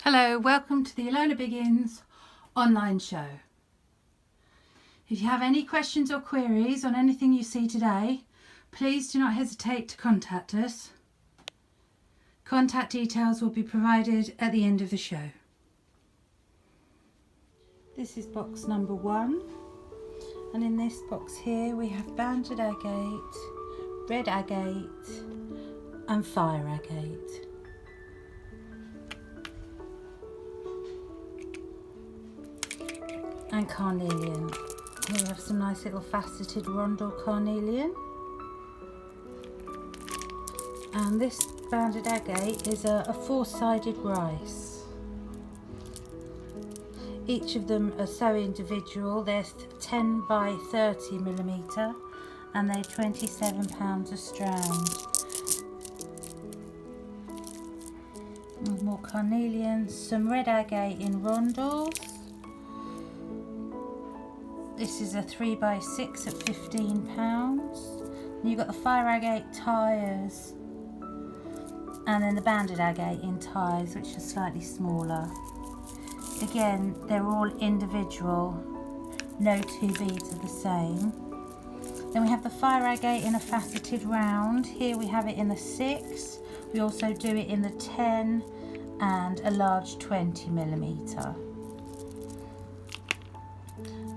Hello, welcome to the Ilona Biggins online show. If you have any questions or queries on anything you see today, please do not hesitate to contact us. Contact details will be provided at the end of the show. This is box number 1, and in this box here we have banded agate, red agate and fire agate. And carnelian. Here we have some nice little faceted rondel carnelian. And this banded agate is a 4-sided rice. Each of them are so individual. They're 10 by 30 millimetre and they're £27 a strand. And more carnelian, some red agate in rondels. This is a 3x6 at £15. You've got the fire agate tires, and then the banded agate in ties, which are slightly smaller. Again, they're all individual, no two beads are the same. Then we have the fire agate in a faceted round. Here we have it in the 6. We also do it in the 10 and a large 20 millimetre.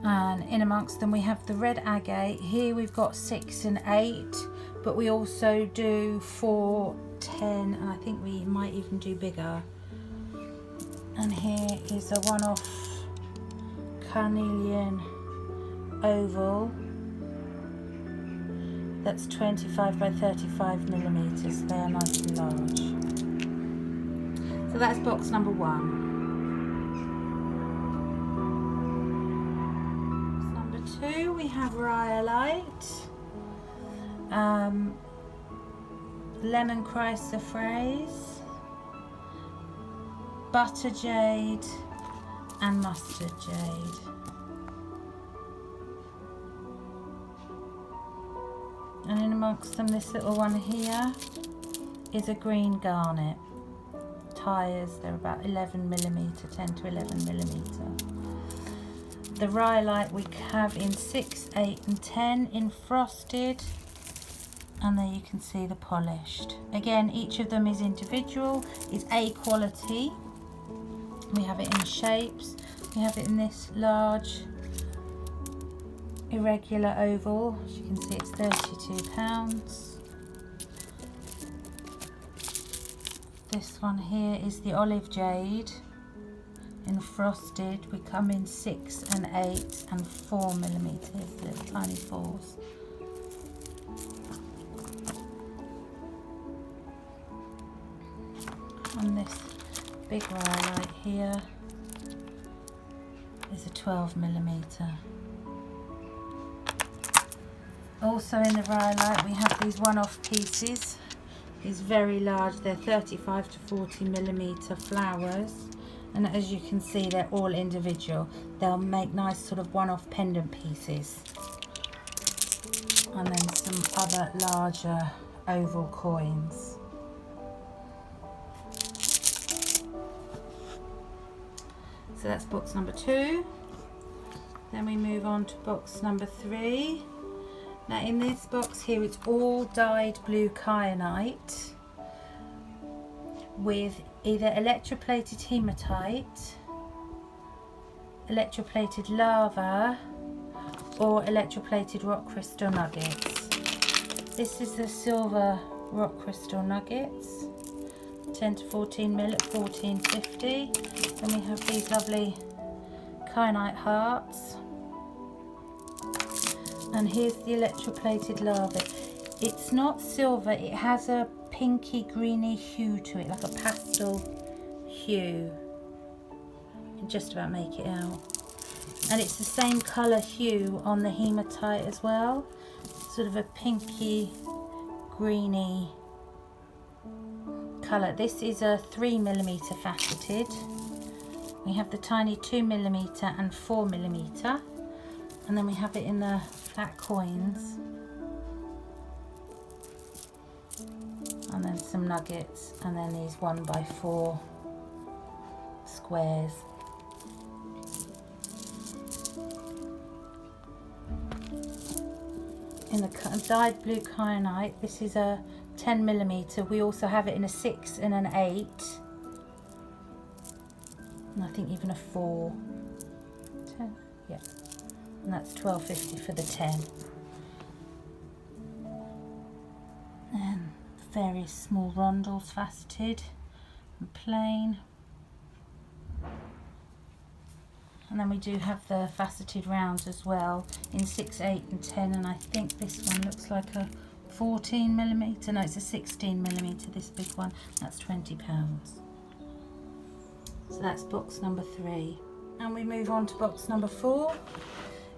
And in amongst them we have the red agate. Here we've got 6 and 8, but we also do 4, 10, and I think we might even do bigger. And here is a one-off carnelian oval that's 25 by 35 millimetres. They are nice and large. So that's box number 1. 2 we have rhyolite, lemon chrysoprase, butter jade and mustard jade. And in amongst them, this little one here is a green garnet. Tires, they're about 11 millimetre, 10 to 11 millimetre. The rhyolite we have in 6, 8 and 10 in frosted, and there you can see the polished. Again, each of them is individual, is A quality. We have it in shapes. We have it in this large irregular oval. As you can see, it's £32. This one here is the olive jade. In frosted, we come in 6 and 8 and 4 millimetres, little tiny 4s. And this big rhyolite here is a 12 millimetre. Also in the rhyolite we have these one-off pieces. These very large, they're 35 to 40 millimetre flowers. And as you can see, they're all individual. They'll make nice sort of one-off pendant pieces. And then some other larger oval coins. So that's box number 2. Then we move on to box number 3. Now in this box here, it's all dyed blue kyanite with either electroplated hematite, electroplated lava or electroplated rock crystal nuggets. This is the silver rock crystal nuggets, 10 to 14 mil at £14.50. Then we have these lovely kyanite hearts, and here's the electroplated lava. It's not silver, it has a pinky greeny hue to it, like a pastel hue. You can just about make it out. And it's the same colour hue on the hematite as well, sort of a pinky greeny colour. This is a 3 millimetre faceted. We have the tiny 2 millimetre and 4 millimetre, and then we have it in the flat coins. And then some nuggets, and then these 1x4 squares. In the dyed blue kyanite, this is a 10mm. We also have it in a 6 and an 8. And I think even a 4. 10, yeah. And that's £12.50 for the 10. And various small rondels, faceted and plain. And then we do have the faceted rounds as well in 6, 8 and 10, and I think this one looks like a 14mm. No, it's a 16mm, this big one. That's £20. So that's box number 3. And we move on to box number 4.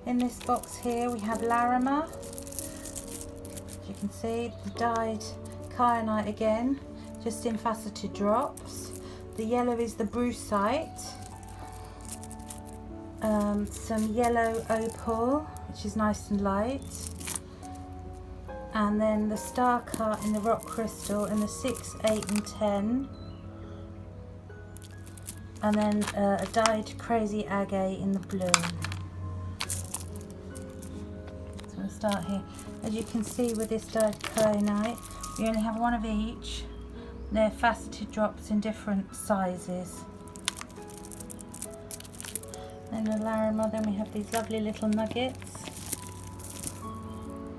In this box here we have Larimer. As you can see, the dyed kyanite again, just in faceted drops. The yellow is the brucite. Some yellow opal, which is nice and light, and then the star cut in the rock crystal in the 6, 8 and 10, and then a dyed crazy agate in the blue. So we'll start here. As you can see with this dyed kyanite, we only have one of each. They're faceted drops in different sizes. Then the Larimer, then we have these lovely little nuggets.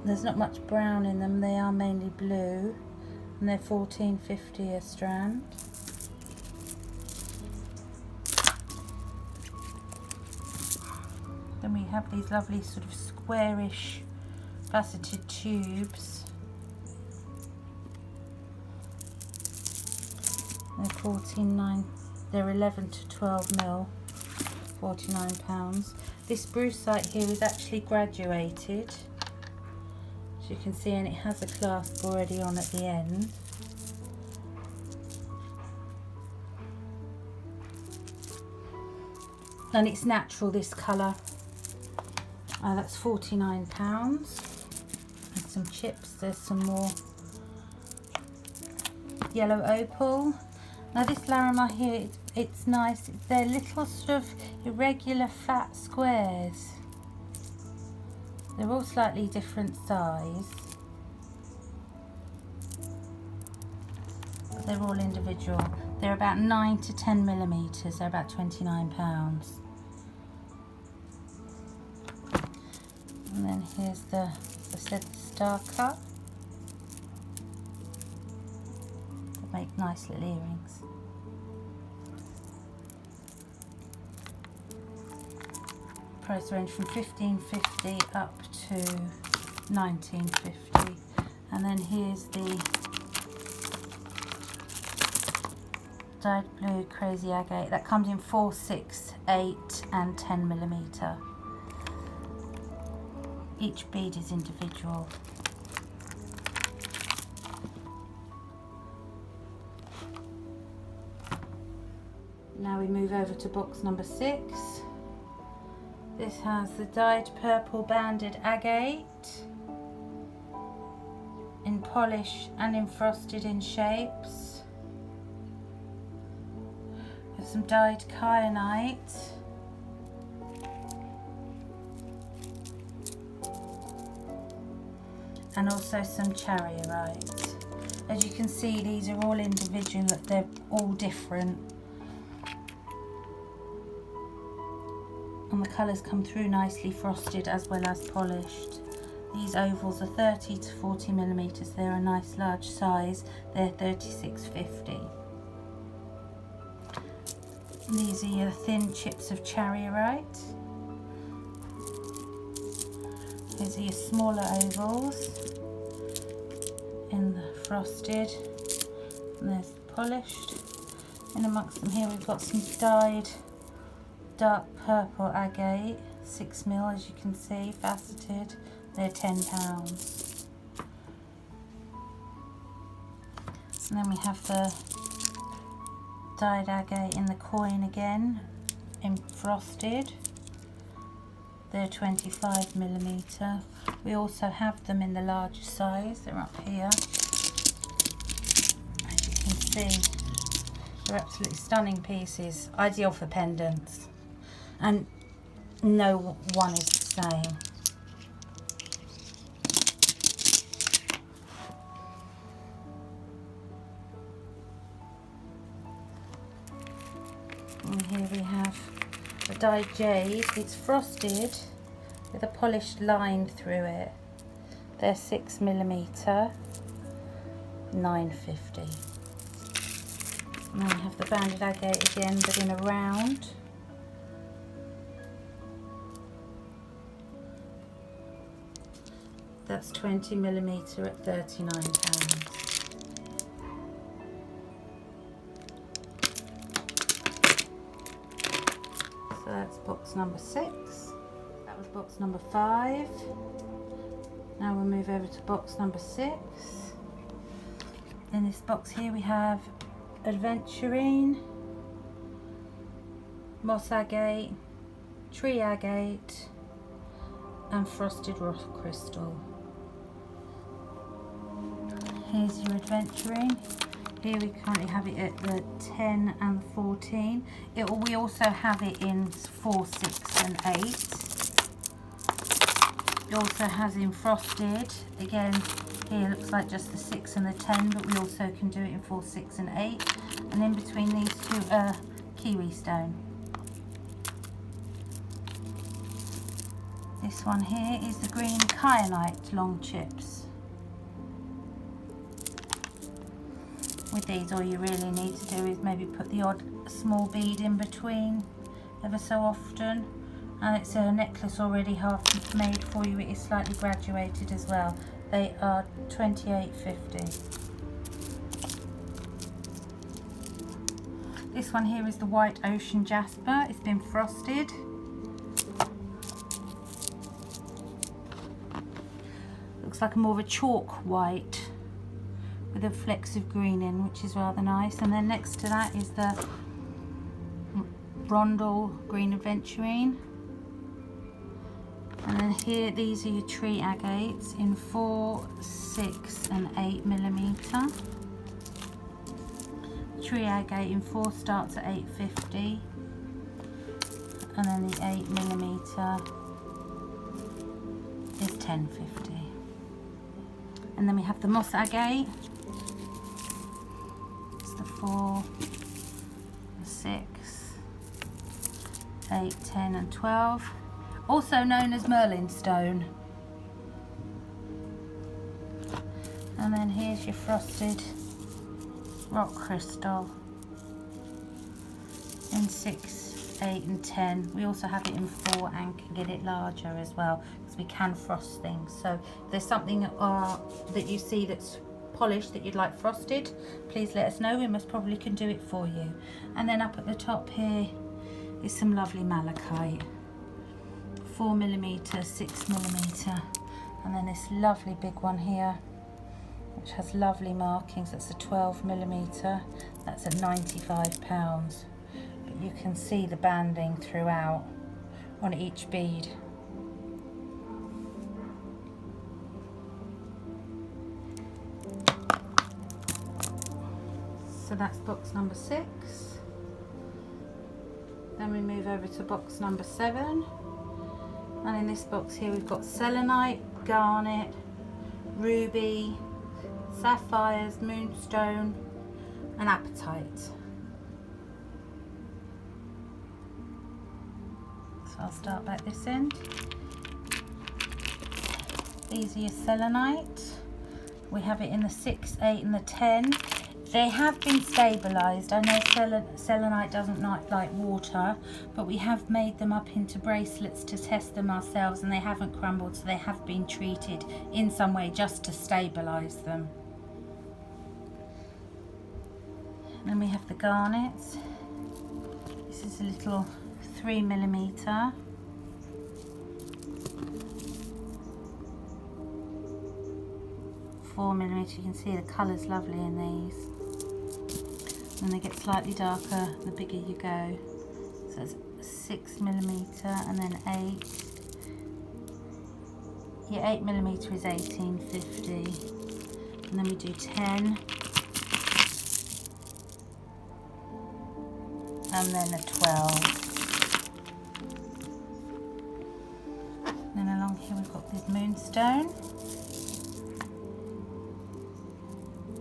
There's not much brown in them, they are mainly blue, and they're £14.50 a strand. Then we have these lovely sort of squarish faceted tubes. They're £14.9, they're 11 to 12mm. £49. This brucite here is actually graduated, as you can see, and it has a clasp already on at the end. And it's natural, this colour. That's £49. And some chips, there's some more yellow opal. Now this Larimer here, it's nice. They're little sort of irregular fat squares. They're all slightly different size, but they're all individual. They're about 9 to 10mm. They're about £29. And then here's the, as I said, the star cut. They make nice little earrings. Price range from £15.50 up to £19.50. And then here's the dyed blue crazy agate. That comes in 4, 6, 8 and 10mm. Each bead is individual. Now we move over to box number 6. This has the dyed purple banded agate in polish and in frosted in shapes. With some dyed kyanite. And also some chariorite. As you can see, these are all individual, they're all different. And the colours come through nicely frosted as well as polished. These ovals are 30 to 40mm. They're a nice large size. They're £36.50. These are your thin chips of chariorite. These are your smaller ovals in the frosted. And there's the polished. In amongst them here we've got some dyed dark purple agate, 6mm, as you can see, faceted. They're £10. And then we have the dyed agate in the coin again, in frosted. They're 25mm. We also have them in the larger size. They're up here. As you can see, They're absolutely stunning pieces, ideal for pendants, and no one is the same. And here we have the dyed jade. It's frosted with a polished line through it. They're 6mm, £9.50. And then we have the banded agate again, but in a round. That's 20mm at £39. So that's box number 6. That was box number 5. Now we'll move over to box number 6. In this box here we have Adventurine, Moss Agate, Tree Agate and Frosted Rock Crystal. Here's your Adventurine. Here we currently have it at the 10 and 14. We also have it in 4, 6 and 8. It also has in frosted. Again, here looks like just the 6 and the 10, but we also can do it in 4, 6 and 8. And in between these two are kiwi stone. This one here is the green kyanite long chips. With these, all you really need to do is maybe put the odd small bead in between ever so often. And it's a necklace already half made for you. It is slightly graduated as well. They are £28.50. This one here is the White Ocean Jasper. It's been frosted. Looks like more of a chalk white with a flecks of green in, which is rather nice. And then next to that is the Rondel Green Adventurine. And then here, these are your tree agates in 4, 6 and 8mm. Tree agate in 4 starts at £8.50, and then the 8mm is £10.50. And then we have the moss agate. It's the 4, the 6, 8, 10 and 12. Also known as Merlin stone. And then here's your frosted rock crystal in 6, 8 and 10. We also have it in 4 and can get it larger as well, because we can frost things. So if there's something that you see that's polished that you'd like frosted, please let us know. We most probably can do it for you. And then up at the top here is some lovely malachite. 4mm, 6mm, and then this lovely big one here which has lovely markings. That's a 12mm. That's at £95, but you can see the banding throughout on each bead. So that's box number 6. Then we move over to box number 7. And in this box here we've got selenite, garnet, ruby, sapphires, moonstone and apatite. So I'll start back this end. These are your selenite. We have it in the 6, 8 and the 10. They have been stabilised. I know selenite doesn't like water, but we have made them up into bracelets to test them ourselves, and they haven't crumbled, so they have been treated in some way just to stabilise them. And then we have the garnets. This is a little 3mm. £4mm. You can see the colour's lovely in these. And they get slightly darker the bigger you go. So it's 6mm and then 8. Your 8mm is £18.50. And then we do 10. and then a 12. And then along here we've got this moonstone.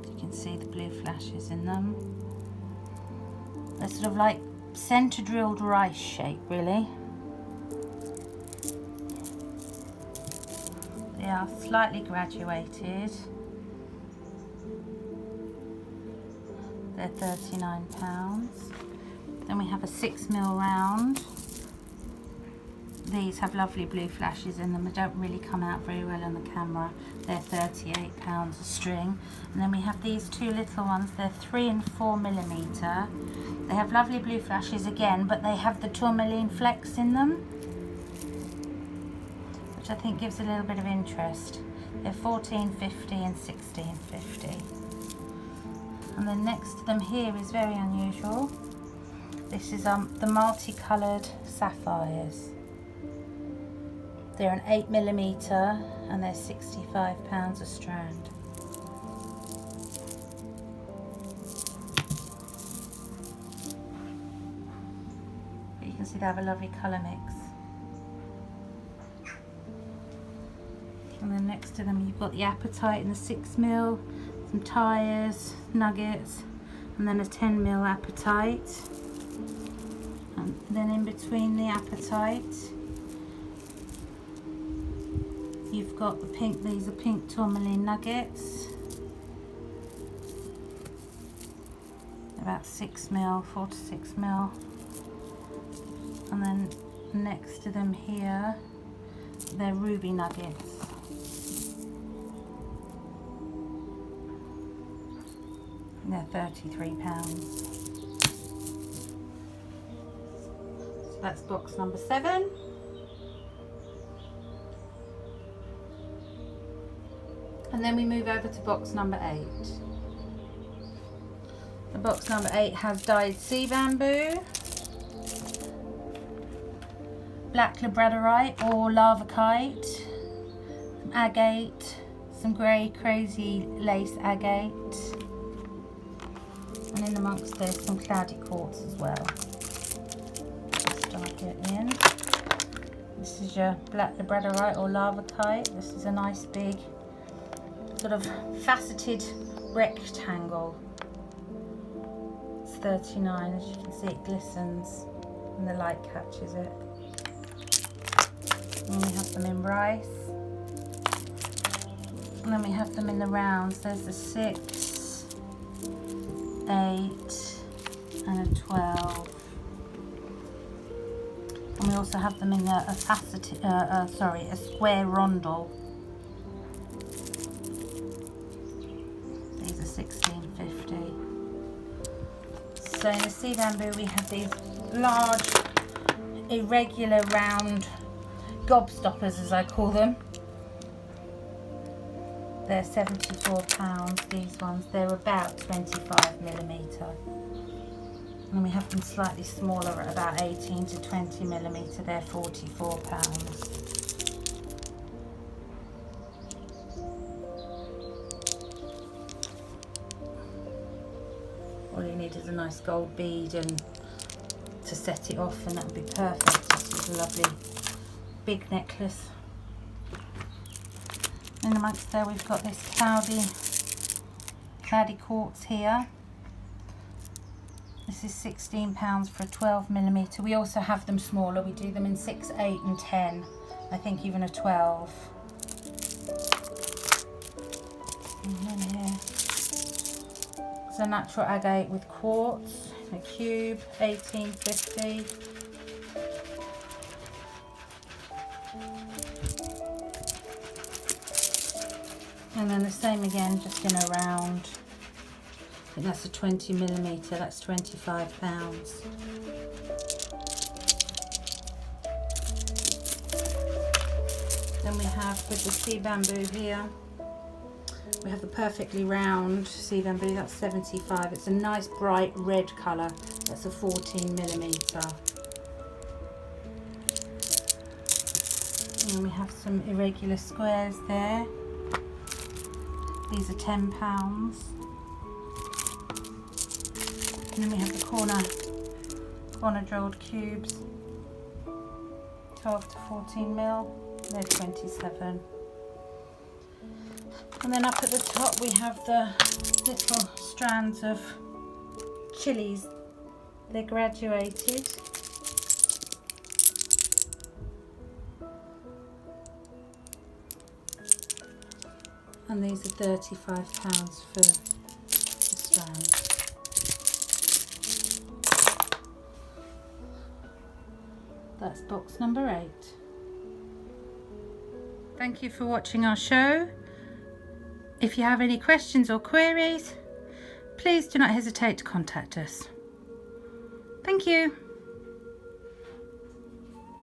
You can see the blue flashes in them. They're sort of like centre drilled rice shape, really. They are slightly graduated. They're £39. Then we have a 6mm round. These have lovely blue flashes in them. They don't really come out very well on the camera. They're £38 a string. And then we have these two little ones. They're 3 and 4mm. They have lovely blue flashes again, but they have the tourmaline flecks in them, which I think gives a little bit of interest. They're $14.50 and $16.50. And then next to them here is very unusual. This is the multicoloured sapphires. They're an 8mm and they're £65 a strand. But you can see they have a lovely colour mix. And then next to them you've got the apatite in the 6mm, some tyres, nuggets, and then a 10mm apatite. And then in between the apatite you've got the pink, these are pink tourmaline nuggets. About 6mm, 4 to 6mm. And then next to them here, they're ruby nuggets. And they're £33. So that's box number 7. And then we move over to box number 8. The box number 8 has dyed sea bamboo, black labradorite or lava kite, some agate, some grey crazy lace agate, and in amongst there's some cloudy quartz as well. Let's start it in. This is your black labradorite or lava kite. This is a nice big sort of faceted rectangle. It's 39, as you can see it glistens and the light catches it. And we have them in rice. And then we have them in the rounds. There's a 6, 8 and a 12. And we also have them in a faceted, a square rondel. These are £16.50. So in the sea bamboo we have these large, irregular, round gobstoppers, as I call them. They're £74, these ones. They're about 25mm. And we have them slightly smaller at about 18 to 20mm. They're £44. All you need is a nice gold bead and to set it off, and that would be perfect. This is a lovely big necklace. In amongst there we've got this cloudy quartz here. This is £16 for a 12mm. We also have them smaller. We do them in 6, 8 and 10. I think even a 12. And then here, it's a natural agate with quartz, a cube, £18.50. And then the same again, just in a round. I think that's a 20mm, that's £25. Then we have, with the sea bamboo here, we have the perfectly round sea bamboo, that's 75. It's a nice bright red colour, that's a 14mm. And we have some irregular squares there. These are £10. And then we have the corner 100 rolled cubes, 12 to 14 mil, they're 27. And then up at the top we have the little strands of chilies. They're graduated. And these are £35 for the strands. That's box number 8. Thank you for watching our show. If you have any questions or queries, please do not hesitate to contact us. Thank you.